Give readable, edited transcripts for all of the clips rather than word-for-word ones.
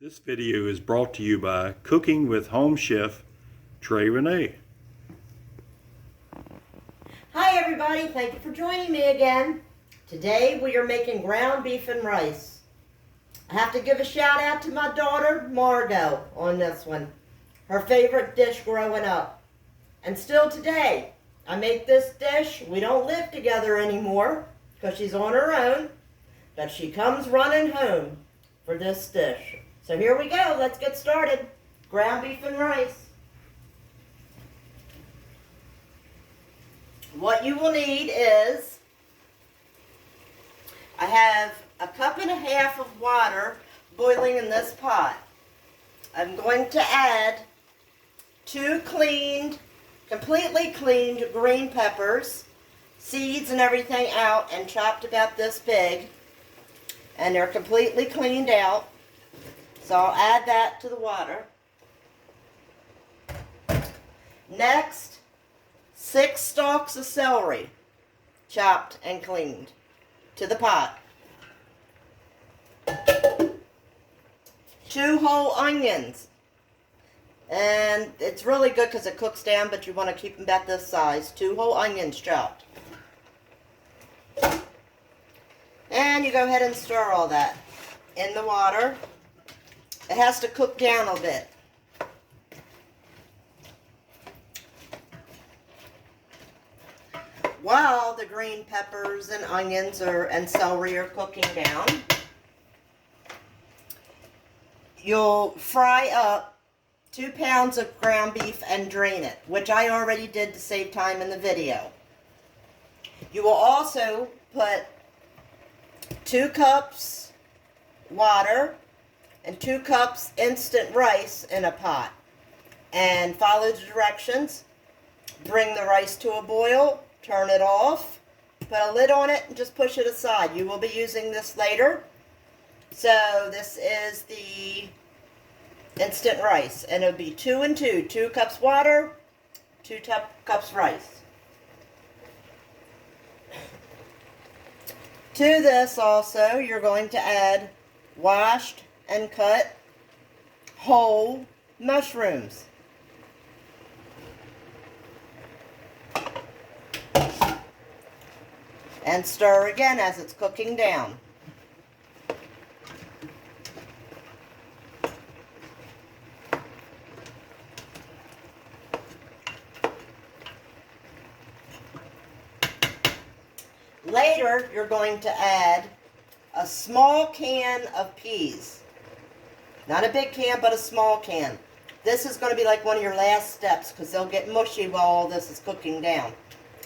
This video is brought to you by Cooking with Home Chef TRA-RENEE. Hi everybody, thank you for joining me again. Today we are making ground beef and rice. I have to give a shout out to my daughter Margot on this one. Her favorite dish growing up. And still today, I make this dish. We don't live together anymore because she's on her own, but she comes running home for this dish. So here we go, let's get started. Ground beef and rice. What you will need is, I have a cup and a half of water boiling in this pot. I'm going to add 2 completely cleaned green peppers, seeds and everything out and chopped about this big. And they're completely cleaned out. So I'll add that to the water. Next, 6 stalks of celery, chopped and cleaned, to the pot. 2 whole onions. And it's really good because it cooks down, but you want to keep them about this size. 2 whole onions chopped. And you go ahead and stir all that in the water. It has to cook down a bit. While the green peppers and onions and celery are cooking down, you'll fry up 2 pounds of ground beef and drain it, which I already did to save time in the video. You will also put 2 cups water and 2 cups instant rice in a pot, and follow the directions. Bring the rice to a boil, turn it off, put a lid on it, and just push it aside. You will be using this later. So this is the instant rice, and it'll be 2 and 2. 2 cups water, 2 cups rice. To this also, you're going to add washed and cut whole mushrooms. And stir again as it's cooking down. Later, you're going to add a small can of peas. Not a big can, but a small can. This is going to be like one of your last steps because they'll get mushy while all this is cooking down.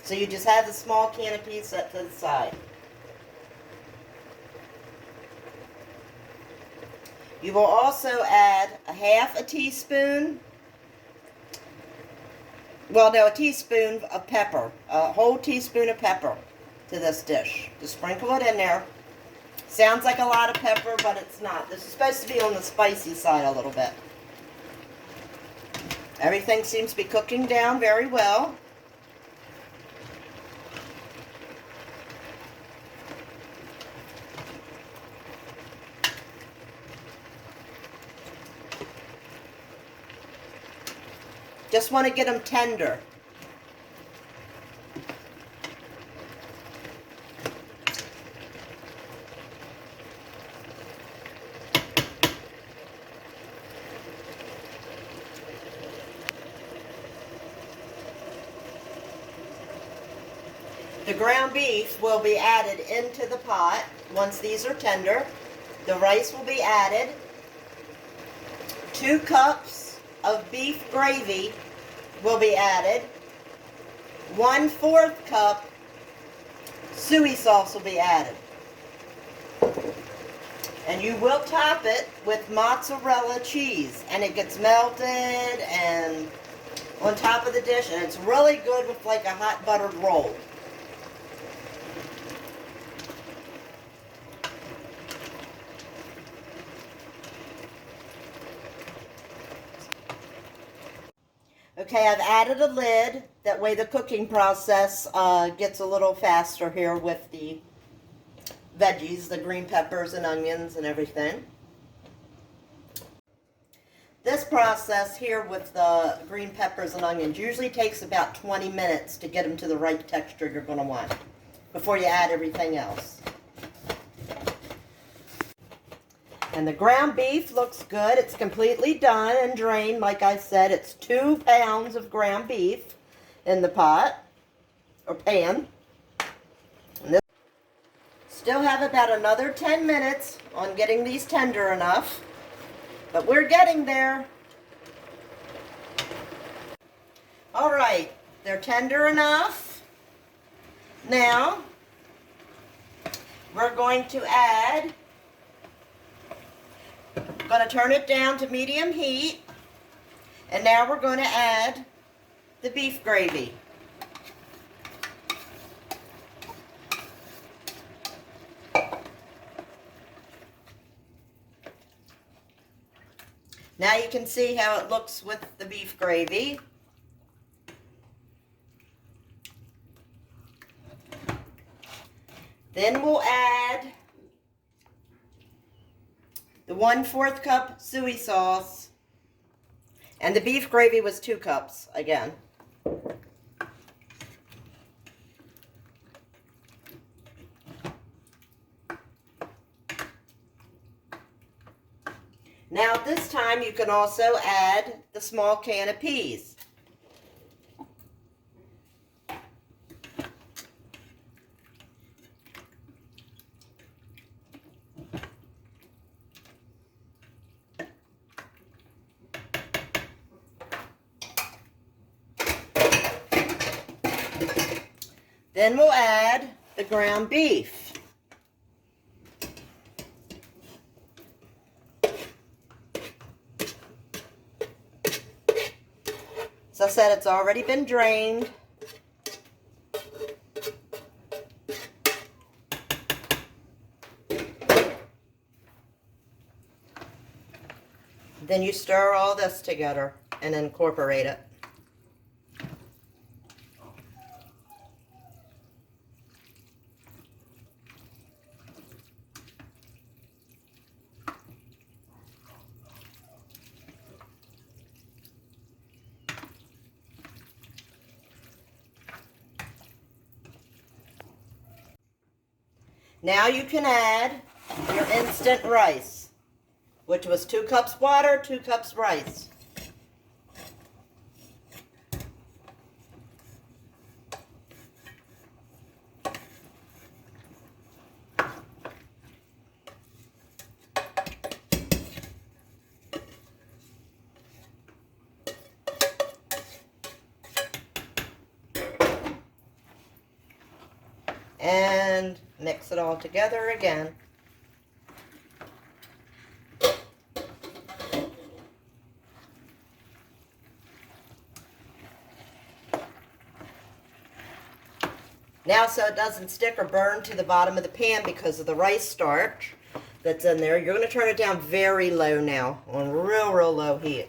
So you just have the small can of peas set to the side. You will also add a half a teaspoon, a teaspoon of pepper, a whole teaspoon of pepper to this dish. Just sprinkle it in there. Sounds like a lot of pepper, but it's not. This is supposed to be on the spicy side a little bit. Everything seems to be cooking down very well. Just want to get them tender. The ground beef will be added into the pot once these are tender. The rice will be added. 2 cups of beef gravy will be added. 1/4 cup soy sauce will be added. And you will top it with mozzarella cheese, and it gets melted and on top of the dish, and it's really good with like a hot buttered roll. Okay, I've added a lid. That way the cooking process gets a little faster here with the veggies, the green peppers and onions and everything. This process here with the green peppers and onions usually takes about 20 minutes to get them to the right texture you're going to want before you add everything else. And the ground beef looks good. It's completely done and drained. Like I said, it's 2 pounds of ground beef in the pot or pan. And this still have about another 10 minutes on getting these tender enough, but we're getting there. All right, they're tender enough. Now we're going to add, going to turn it down to medium heat, and now we're going to add the beef gravy. Now you can see how it looks with the beef gravy. Then we'll add the 1/4 cup soy sauce, and the beef gravy was 2 cups again. Now at this time you can also add the small can of peas. Then we'll add the ground beef. As I said, it's already been drained. Then you stir all this together and incorporate it. Now you can add your instant rice, which was 2 cups water, 2 cups rice. And mix it all together again. Now, so it doesn't stick or burn to the bottom of the pan because of the rice starch that's in there, you're going to turn it down very low now, on real low heat.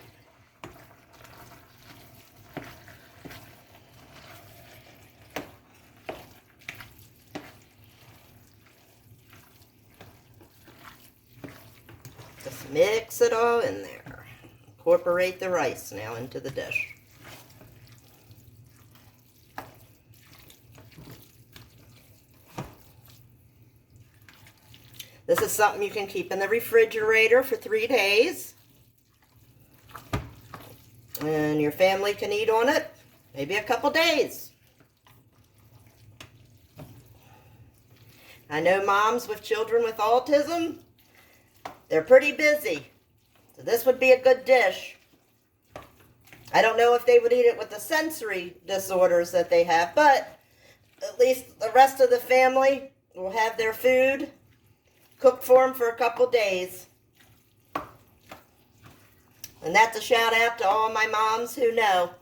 Just mix it all in there. Incorporate the rice now into the dish. This is something you can keep in the refrigerator for 3 days. And your family can eat on it maybe a couple days. I know moms with children with autism, they're pretty busy. So this would be a good dish. I don't know if they would eat it with the sensory disorders that they have, but at least the rest of the family will have their food cooked for them for a couple days. And that's a shout out to all my moms who know.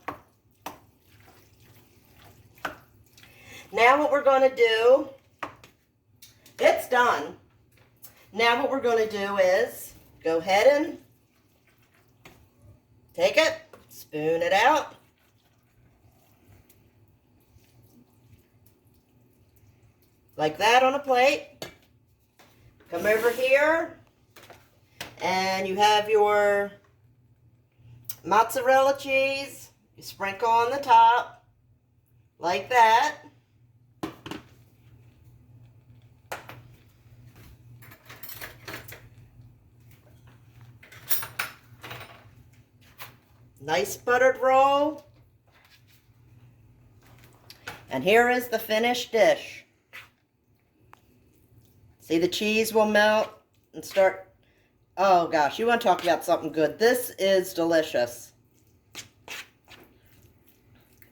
Now what we're going to do, it's done. Now what we're going to do is go ahead and take it, spoon it out. Like that on a plate. Come over here and you have your Mozzarella cheese, you sprinkle on the top, like that. Nice buttered roll. And here is the finished dish. See, the cheese will melt and start. Oh gosh, you want to talk about something good. This is delicious.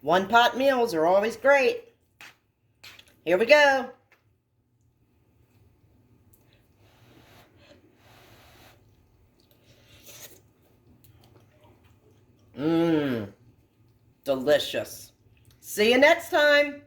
One pot meals are always great. Here we go. Mmm. Delicious. See you next time.